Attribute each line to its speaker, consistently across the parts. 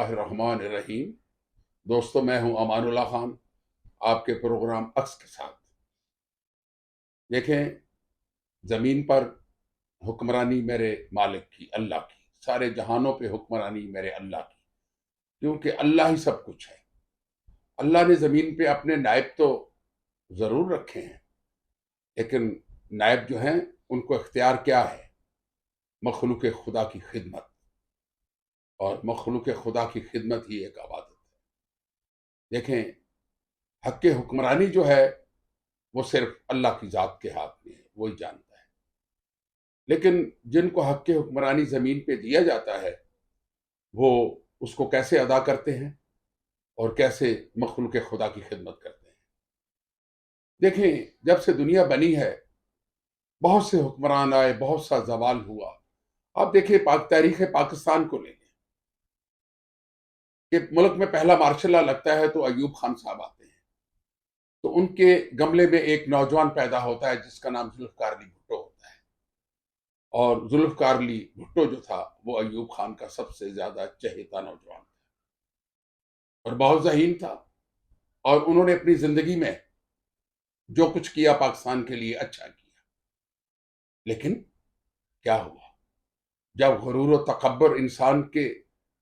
Speaker 1: اللہ الرحمن الرحیم۔ دوستو، میں ہوں امان اللہ خان، آپ کے پروگرام عکس کے ساتھ۔ دیکھیں، زمین پر حکمرانی میرے مالک کی، اللہ کی، سارے جہانوں پہ حکمرانی میرے اللہ کی، کیونکہ اللہ ہی سب کچھ ہے۔ اللہ نے زمین پہ اپنے نائب تو ضرور رکھے ہیں، لیکن نائب جو ہیں ان کو اختیار کیا ہے؟ مخلوق خدا کی خدمت، اور مخلوق خدا کی خدمت ہی ایک عبادت ہے۔ دیکھیں، حق حکمرانی جو ہے وہ صرف اللہ کی ذات کے ہاتھ میں ہے، وہی جانتا ہے۔ لیکن جن کو حق حکمرانی زمین پہ دیا جاتا ہے، وہ اس کو کیسے ادا کرتے ہیں اور کیسے مخلوق خدا کی خدمت کرتے ہیں۔ دیکھیں، جب سے دنیا بنی ہے بہت سے حکمران آئے، بہت سا زوال ہوا۔ آپ دیکھیں، تاریخ پاکستان کو لیں گے کہ ملک میں پہلا مارشل لا لگتا ہے تو ایوب خان صاحب آتے ہیں، تو ان کے گملے میں ایک نوجوان پیدا ہوتا ہے جس کا نام ذوالفقار علی بھٹو ہوتا ہے، اور ذوالفقار علی بھٹو جو تھا وہ ایوب خان کا سب سے زیادہ چہیتا نوجوان تھا اور بہت ذہین تھا، اور انہوں نے اپنی زندگی میں جو کچھ کیا پاکستان کے لیے اچھا کیا۔ لیکن کیا ہوا؟ جب غرور و تکبر انسان کے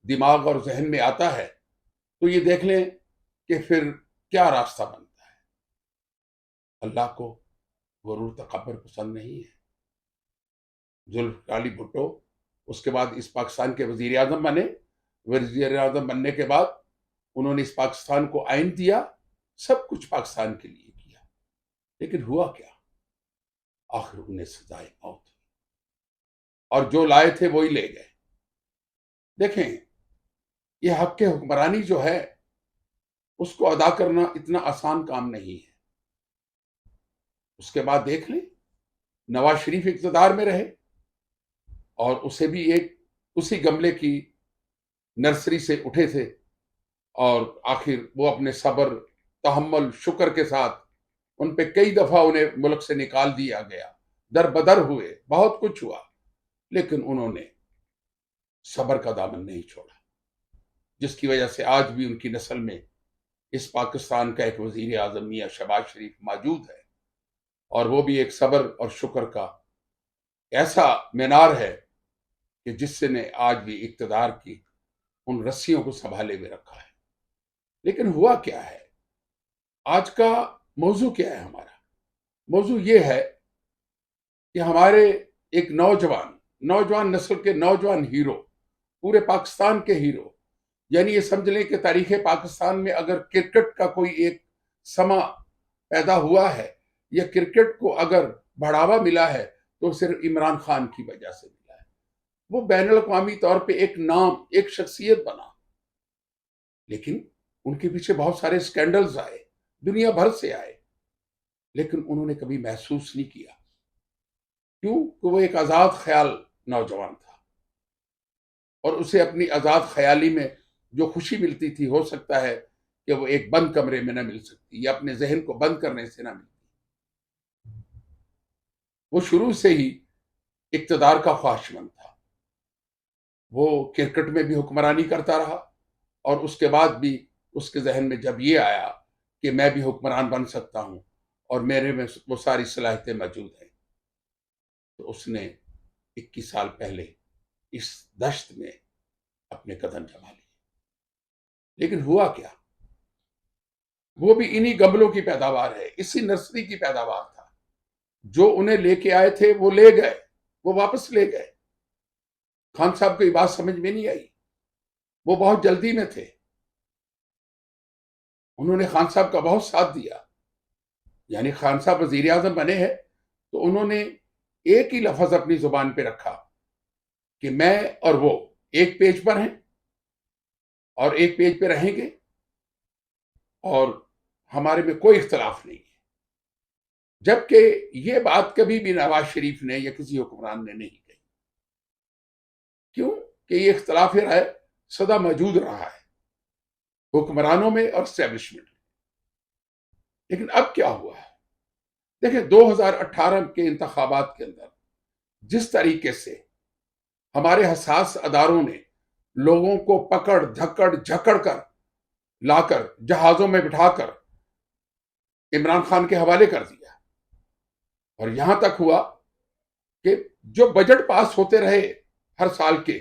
Speaker 1: دماغ اور ذہن میں آتا ہے تو یہ دیکھ لیں کہ پھر کیا راستہ بنتا ہے۔ اللہ کو غرور تکبر پسند نہیں ہے۔ ذوالفقار علی بھٹو اس کے بعد اس پاکستان کے وزیر اعظم بنے۔ وزیر اعظم بننے کے بعد انہوں نے اس پاکستان کو آئین دیا، سب کچھ پاکستان کے لیے کیا، لیکن ہوا کیا؟ آخر انہیں سزائے موت ہوئی، اور جو لائے تھے وہی لے گئے۔ دیکھیں، یہ حق حکمرانی جو ہے اس کو ادا کرنا اتنا آسان کام نہیں ہے۔ اس کے بعد دیکھ لیں، نواز شریف اقتدار میں رہے اور اسے بھی اسی گملے کی نرسری سے اٹھے تھے، اور آخر وہ اپنے صبر، تحمل، شکر کے ساتھ ان پہ کئی دفعہ انہیں ملک سے نکال دیا گیا، در بدر ہوئے، بہت کچھ ہوا، لیکن انہوں نے صبر کا دامن نہیں چھوڑا، جس کی وجہ سے آج بھی ان کی نسل میں اس پاکستان کا ایک وزیر اعظم میاں شہباز شریف موجود ہے، اور وہ بھی ایک صبر اور شکر کا ایسا مینار ہے کہ جس نے آج بھی اقتدار کی ان رسیوں کو سنبھالے ہوئے رکھا ہے۔ لیکن ہوا کیا ہے؟ آج کا موضوع کیا ہے؟ ہمارا موضوع یہ ہے کہ ہمارے ایک نوجوان نسل کے نوجوان ہیرو، پورے پاکستان کے ہیرو، یعنی یہ سمجھ لیں کہ تاریخ پاکستان میں اگر کرکٹ کا کوئی ایک سما پیدا ہوا ہے یا کرکٹ کو اگر بڑھاوا ملا ہے تو صرف عمران خان کی وجہ سے ملا ہے۔ وہ بین الاقوامی طور پہ ایک نام، ایک شخصیت بنا، لیکن ان کے پیچھے بہت سارے سکینڈلز آئے، دنیا بھر سے آئے، لیکن انہوں نے کبھی محسوس نہیں کیا۔ کیوں؟ کہ وہ ایک آزاد خیال نوجوان تھا، اور اسے اپنی آزاد خیالی میں جو خوشی ملتی تھی، ہو سکتا ہے کہ وہ ایک بند کمرے میں نہ مل سکتی، یا اپنے ذہن کو بند کرنے سے نہ ملتی۔ وہ شروع سے ہی اقتدار کا خواہش مند تھا۔ وہ کرکٹ میں بھی حکمرانی کرتا رہا، اور اس کے بعد بھی اس کے ذہن میں جب یہ آیا کہ میں بھی حکمران بن سکتا ہوں اور میرے میں وہ ساری صلاحیتیں موجود ہیں، تو اس نے 21 سال پہلے اس دشت میں اپنے قدم جما لیے۔ لیکن ہوا کیا؟ وہ بھی انہی گملوں کی پیداوار ہے، اسی نرسری کی پیداوار تھا۔ جو انہیں لے کے آئے تھے وہ لے گئے، وہ واپس لے گئے۔ خان صاحب کو یہ بات سمجھ میں نہیں آئی، وہ بہت جلدی میں تھے۔ انہوں نے خان صاحب کا بہت ساتھ دیا، یعنی خان صاحب وزیر اعظم بنے ہیں تو انہوں نے ایک ہی لفظ اپنی زبان پہ رکھا کہ میں اور وہ ایک پیج پر ہیں اور ایک پیج پہ رہیں گے، اور ہمارے میں کوئی اختلاف نہیں ہے۔ جبکہ یہ بات کبھی بھی نواز شریف نے یا کسی حکمران نے نہیں کہی۔ کیوں؟ کہ یہ اختلاف رائے سدا موجود رہا ہے حکمرانوں میں اور اسٹیبلشمنٹ میں۔ لیکن اب کیا ہوا ہے؟ دیکھیں، 2018 کے انتخابات کے اندر جس طریقے سے ہمارے حساس اداروں نے لوگوں کو پکڑ دھکڑ جھکڑ کر لا کر جہازوں میں بٹھا کر عمران خان کے حوالے کر دیا، اور یہاں تک ہوا کہ جو بجٹ پاس ہوتے رہے ہر سال کے،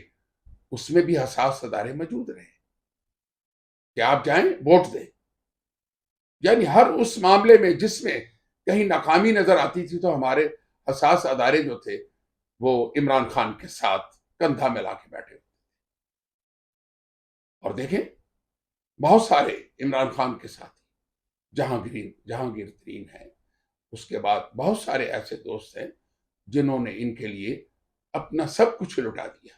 Speaker 1: اس میں بھی حساس ادارے موجود رہے کہ آپ جائیں ووٹ دیں. یعنی ہر اس معاملے میں جس میں کہیں ناکامی نظر آتی تھی تو ہمارے حساس ادارے جو تھے وہ عمران خان کے ساتھ کندھا ملا کے بیٹھے ہوتے. اور دیکھیں بہت سارے عمران خان کے ساتھ جہانگیر ترین ہیں، اس کے بعد بہت سارے ایسے دوست ہیں جنہوں نے ان کے لیے اپنا سب کچھ لٹا دیا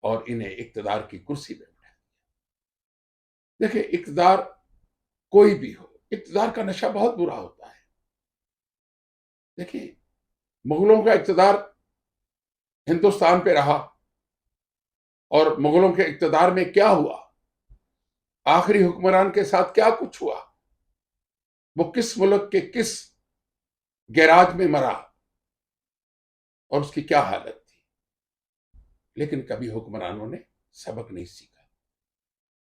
Speaker 1: اور انہیں اقتدار کی کرسی پہ بٹھا دیا. دیکھیں اقتدار کوئی بھی ہو، اقتدار کا نشہ بہت برا ہوتا ہے. دیکھیں مغلوں کا اقتدار ہندوستان پہ رہا، اور مغلوں کے اقتدار میں کیا ہوا، آخری حکمران کے ساتھ کیا کچھ ہوا، وہ کس ملک کے کس گیراج میں مرا اور اس کی کیا حالت تھی. لیکن کبھی حکمرانوں نے سبق نہیں سیکھا.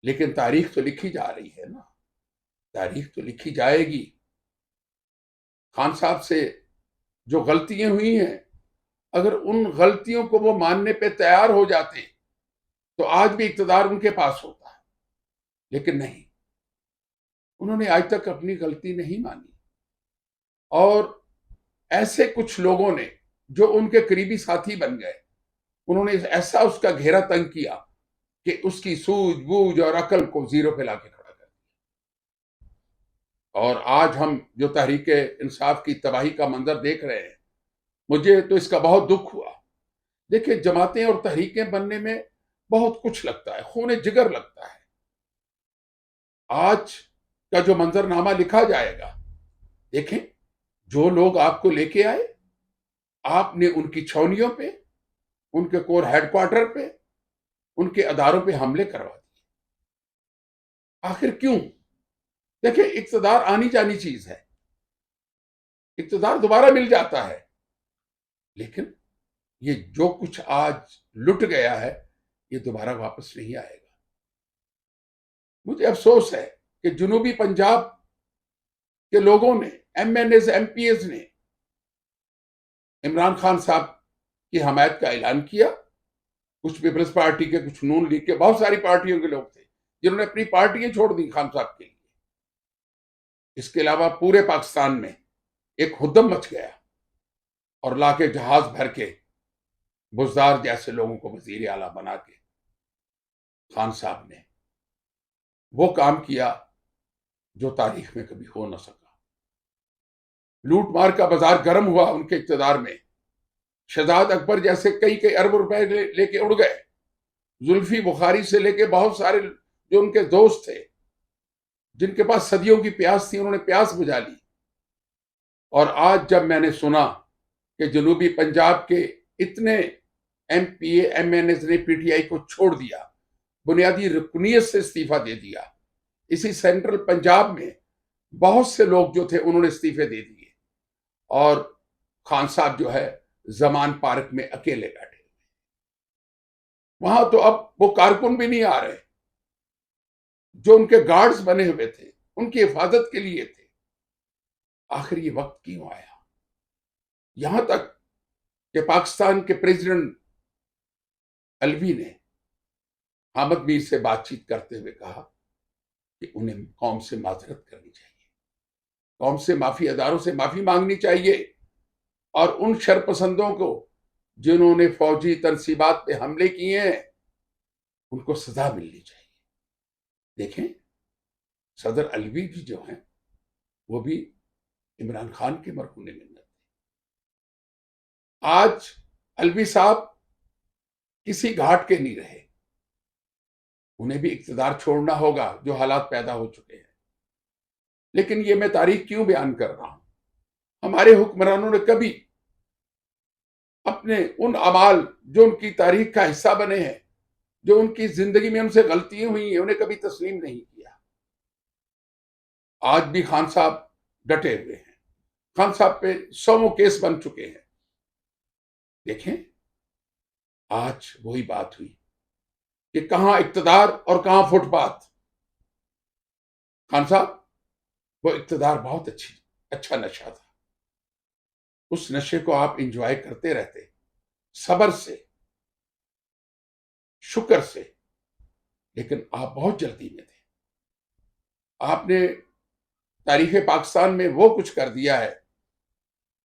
Speaker 1: لیکن تاریخ تو لکھی جا رہی ہے نا، تاریخ تو لکھی جائے گی. خان صاحب سے جو غلطیاں ہوئی ہیں، اگر ان غلطیوں کو وہ ماننے پہ تیار ہو جاتے تو آج بھی اقتدار ان کے پاس ہوتا ہے. لیکن نہیں، انہوں نے آج تک اپنی غلطی نہیں مانی. اور ایسے کچھ لوگوں نے جو ان کے قریبی ساتھی بن گئے، انہوں نے ایسا اس کا گھیرا تنگ کیا کہ اس کی سوجھ بوجھ اور عقل کو زیرو پہ لا کے کھڑا کر دیا. اور آج ہم جو تحریک انصاف کی تباہی کا منظر دیکھ رہے ہیں، مجھے تو اس کا بہت دکھ ہوا. دیکھیں جماعتیں اور تحریکیں بننے میں بہت کچھ لگتا ہے، خون جگر لگتا ہے. آج کا جو منظرنامہ لکھا جائے گا، دیکھیں جو لوگ آپ کو لے کے آئے، آپ نے ان کی چھاؤنیوں پہ، ان کے کور ہیڈ کوارٹر پہ، ان کے اداروں پہ حملے کروا دیے. آخر کیوں؟ دیکھیں اقتدار آنی جانی چیز ہے، اقتدار دوبارہ مل جاتا ہے، لیکن یہ جو کچھ آج لٹ گیا ہے یہ دوبارہ واپس نہیں آئے گا. مجھے افسوس ہے کہ جنوبی پنجاب کے لوگوں نے، M N As M P As نے عمران خان صاحب کی حمایت کا اعلان کیا. کچھ پیپلز پارٹی کے، کچھ نون لیگ کے، بہت ساری پارٹیوں کے لوگ تھے جنہوں نے اپنی پارٹیاں چھوڑ دی خان صاحب کے لیے. اس کے علاوہ پورے پاکستان میں ایک ہدم مچ گیا، اور لا کے جہاز بھر کے بزدار جیسے لوگوں کو وزیر اعلیٰ بنا کے خان صاحب نے وہ کام کیا جو تاریخ میں کبھی ہو نہ سکا. لوٹ مار کا بازار گرم ہوا ان کے اقتدار میں. شہزاد اکبر جیسے کئی ارب روپے لے کے اڑ گئے. زلفی بخاری سے لے کے بہت سارے جو ان کے دوست تھے، جن کے پاس صدیوں کی پیاس تھی، انہوں نے پیاس بجھا لی. اور آج جب میں نے سنا کہ جنوبی پنجاب کے اتنے M P A M N As نے پی ٹی آئی کو چھوڑ دیا، بنیادی رکنیت سے استعفیٰ دے دیا، اسی سینٹرل پنجاب میں بہت سے لوگ جو تھے انہوں نے استعفے دے دیے، اور خان صاحب جو ہے زمان پارک میں اکیلے بیٹھے. وہاں تو اب وہ کارکن بھی نہیں آ رہے جو ان کے گارڈز بنے ہوئے تھے، ان کی حفاظت کے لیے تھے. آخر یہ وقت کیوں آیا؟ یہاں تک کہ پاکستان کے پریزیڈنٹ الوی نے حامد میر سے بات چیت کرتے ہوئے کہا کہ انہیں قوم سے معذرت کرنی چاہیے، قوم سے معافی اداروں سے معافی مانگنی چاہیے، اور ان شرپسندوں کو جنہوں نے فوجی تنصیبات پہ حملے کیے ہیں ان کو سزا ملنی چاہیے. دیکھیں صدر الوی بھی جو ہیں وہ بھی عمران خان کے مرہون منت تھے. آج الوی صاحب کسی گھاٹ کے نہیں رہے، انہیں بھی اقتدار چھوڑنا ہوگا جو حالات پیدا ہو چکے ہیں. لیکن یہ میں تاریخ کیوں بیان کر رہا ہوں؟ ہمارے حکمرانوں نے کبھی اپنے ان اعمال جو ان کی تاریخ کا حصہ بنے ہیں، جو ان کی زندگی میں ان سے غلطیاں ہوئی ہیں، انہیں کبھی تسلیم نہیں کیا. آج بھی خان صاحب ڈٹے ہوئے ہیں، خان صاحب پہ 100 کیس بن چکے ہیں. دیکھیں آج وہی بات ہوئی کہ کہاں اقتدار اور کہاں فٹ پاتھ. خان صاحب، وہ اقتدار بہت اچھا نشہ تھا. اس نشے کو آپ انجوائے کرتے رہتے، صبر سے، شکر سے، لیکن آپ بہت جلدی میں تھے. آپ نے تاریخ پاکستان میں وہ کچھ کر دیا ہے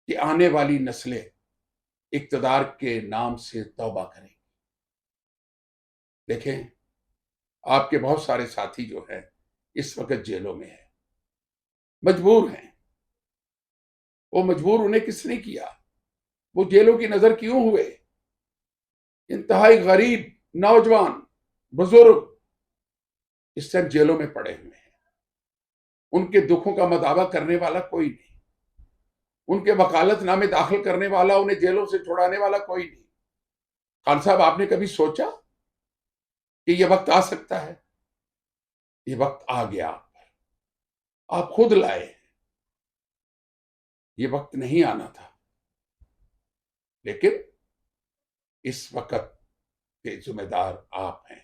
Speaker 1: کہ آنے والی نسلیں اقتدار کے نام سے توبہ کریں. دیکھیں، آپ کے بہت سارے ساتھی جو ہیں اس وقت جیلوں میں ہیں، مجبور ہیں. وہ مجبور انہیں کس نے کیا؟ وہ جیلوں کی نظر کیوں ہوئے؟ انتہائی غریب نوجوان، بزرگ اس ٹائم جیلوں میں پڑے ہوئے ہیں. ان کے دکھوں کا مداوع کرنے والا کوئی نہیں، ان کے وکالت نامے داخل کرنے والا، انہیں جیلوں سے چھڑانے والا کوئی نہیں. خان صاحب، آپ نے کبھی سوچا کہ یہ وقت آ سکتا ہے؟ یہ وقت آ گیا. آپ خود لائے. یہ وقت نہیں آنا تھا، لیکن اس وقت کے ذمہ دار آپ ہیں.